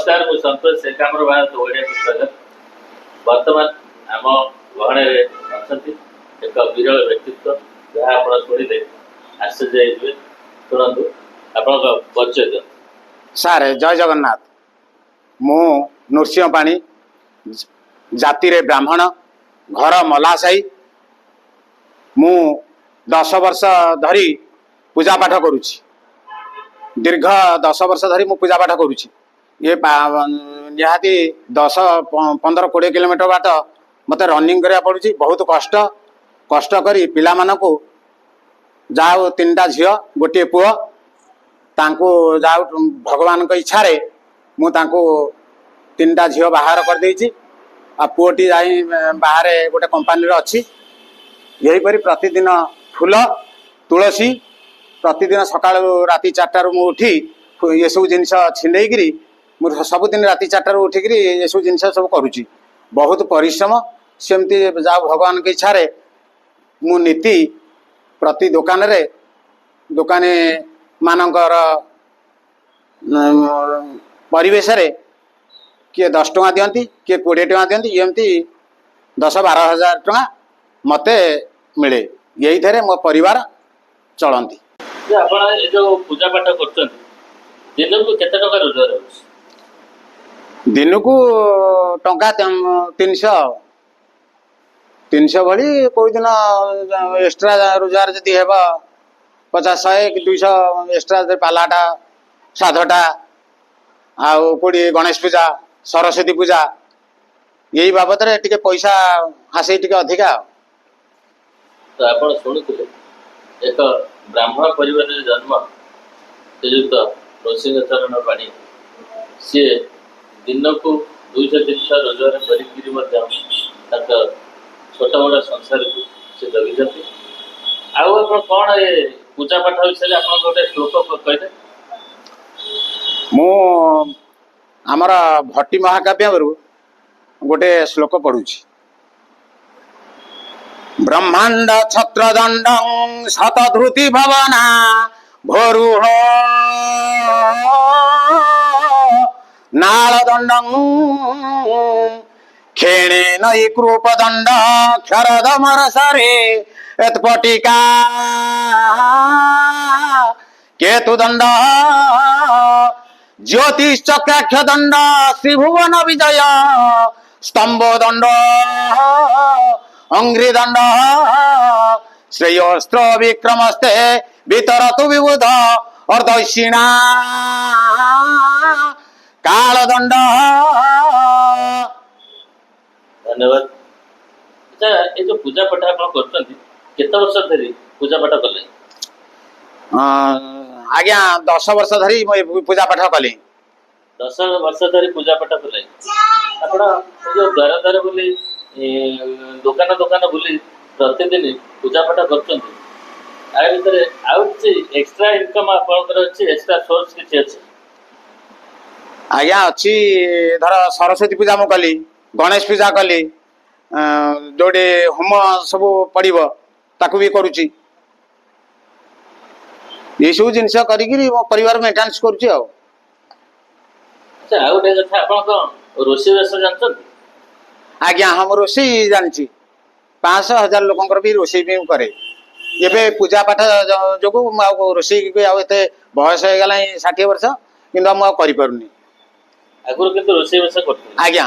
नमस्कार मु संतोष एकाम्र भारत ओडिया स्वागत वर्तमान आम गहणे अच्छा एक विरल व्यक्तित्व जहाँ आप शुणिले आश्चर्य शुणु आप परिचय दिखाँ सारे जय जगन्नाथ मु नृसिंह पाणी जाति रे ब्राह्मण घर मलासाई मु 10 वर्ष धरी पूजा पाठ करुछि दीर्घ 10 वर्ष धरी मु पूजा पाठ करुछि ये निहाती 10-15-20 किलोमीटर बाट मते रनिंग करिया पड़ुछि बहुत कष्ट कष्ट करी पिला मानको जाओ 3टा झियो गोटे पुओ तांको जाओ भगवान को इच्छा रे मु तांको 3टा झियो बाहर कर देछि आ पुओटी जाई बाहर गोटे कंपनी रे अछि यही परी प्रतिदिन फूल तुलसी प्रतिदिन सकाळ राति 4टा रु मु उठी ये सब जिनिस छिंडेगिरी मु सबुदिन राति 4टा रु उठिगिरी ये सब जिनिस सब करूची बहुत परिश्रम सेमती जाओ भगवान के इच्छा रे मु नीति प्रति दुकान रे दुकाने मानकर परिवेश रे किए 10 टଙ୍କା दियंती किए 20 टଙ୍କା दियंती एमती 10-12 हजार टଙ୍କା मते मिले यही थरे मो परिवार चलंती जे आपण ए जो पूजा पाठ करछन दिन को केते टका रोजगार होछ दिन को टंका 300 भली कोई दिन एक्स्ट्रा रोजगार जदी हेबा 50-100 कि 200 एक्स्ट्रा पालाटा साधटा आउ कोड़ी गणेश पूजा सरस्वती पूजा यही बाबद रे टिके पैसा हासे टिके अधिका तो आपण सुनुथिले एक ब्राह्मण परिवार रे जन्म श्रीयुक्त नृसिंह चरण पाणी सी दिन को 200-300 रोजगार कर छोट मोटा संसार को से जगिଛନ୍ତି आउ आपण कोन ए पूजा पाठ विषय आप गोटे श्लोक कहते मु आमर भट्टी महाकाव्य गोटे श्लोक पढ़ुछि ब्रह्मांड छत्रदंड शतधृति भवना भोरुह नालदंड खेणे नई कृपदंड क्षरदमर सरे एत्पटिका केतुदंड ज्योतिश्चक्राक्ष दंड श्रीभुवन विजय स्तंभ दंड अंघ्रिदंड श्रेयोस्त्र विक्रमस्ते वितरतु विबुध अर्धैषिणा कालदंड। धन्यवाद। अच्छा ये जो पूजा पाठ आप करछंती केते वर्ष धरी पूजा पाठ करले आज्ञा 10 वर्ष धरी पूजा पाठ कली 10 वर्ष धरी पूजा पाठ कले आपण जो द्वार द्वार बोली दुकान दुकान बोली प्रतिदिन पूजा पाठ करछंती आ भीतर आउ एक्स्ट्रा इनकम आपनकर अछि एक्स्ट्रा सोर्स किछि अछि आज्ञा अछि धर सरस्वती पूजा मु कली गणेश पूजा कली जोडे होम सब पड़िबो ताकू भी करूची ये सब जिनस करी मो परिवार मेंटेनेंस करूची आ अच्छा आ गोटे कथा आपण को रोसी बेस जानछन आज्ञा हम रोसी जानची 500,000 लोकंकर भी रोसी भी करे एबे पूजा पाठ जोगु रोसी के आ एते बयस हो गला 60 वर्ष किंतु हम करि परनी आगुर किंतु रोसी बेस करथि आज्ञा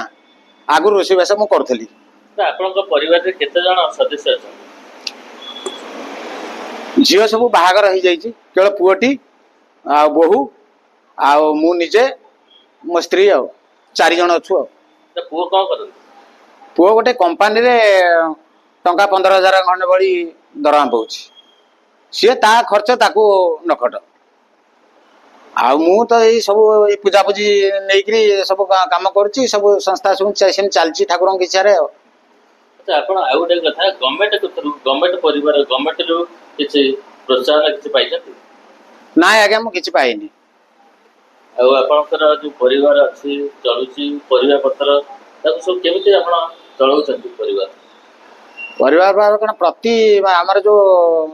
आगुर रोसी बेस मु करथली तो आपण को परिवार रे केते जण सदस्य अछन झील सब बाहागर हो जाइए केवल पुओटी आ बोहू आ मु निजे मो स्त्री आ 4 जण अच्छु पुओ कौन कर पुओ गोटे कंपनी रे टंका 15,000 खंडे भली दरमा पाउछि सी ता खर्च ताकू नखट आ मु तो ये सब पूजा पूजी नहीं सब काम करुच्ची सब संस्था सब चलती ठाकुर की इच्छा रे अच्छा आपण आ गोटे कथा गवर्नमेंट परिवार गवर्नमेंट जो किसी प्रोत्साहन किसी पाई ना आज्ञा मु किछि पाइनी आपणकर जो परिवार अच्छी चलुची परिवार पत्र सब केमिति आपण चलाउछंती परिवार परिवार कौन प्रति आमर जो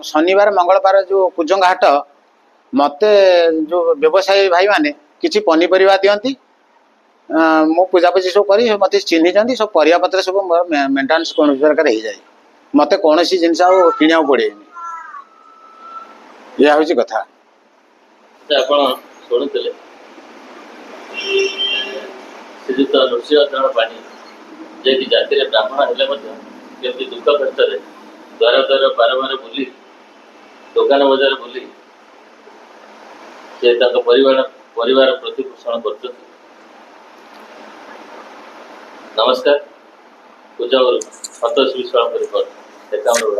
शनिवार मंगलवार जो कुजंग हाट मते जो व्यवसायी भाई माने किछि पनीपरिया दियंती ମୁଁ ପୂଜାपूଜି ସବୁ କରି ମୋତେ ଚିହ୍ନିଛନ୍ତି ସବୁ ପରିବା ପତ୍ର ସବୁ ମୋର ମେଣ୍ଟେନାନ୍ସ କୌଣସି ପ୍ରକାର ହେଇଯାଏ ମୋତେ କୌଣସି ଜିନିଷ ଆଉ କିଣିବାକୁ ପଡ଼େନି ଏହା ହେଉଛି କଥା। ଆପଣ ଶୁଣିଥିଲେ ଶ୍ରୀଯୁକ୍ତ ନୃସିଂହ ପାଣି ଯିଏକି ଜାତିରେ ବ୍ରାହ୍ମଣ ହେଲେ ମଧ୍ୟ କେମିତି ଦୁଃଖ କଷ୍ଟରେ ଦ୍ୱାର ଦ୍ୱାର ବାରବାର ବୁଲି ଦୋକାନ ବଜାର ବୁଲି ସେ ତାଙ୍କ ପରିବାର ପ୍ରତିପୋଷଣ କରୁଛନ୍ତି। ନମସ୍କାର, ପୂଜା ସନ୍ତୋଷ ବିଶ୍ୱାଳ ପରିବାର ଏକାମ୍ର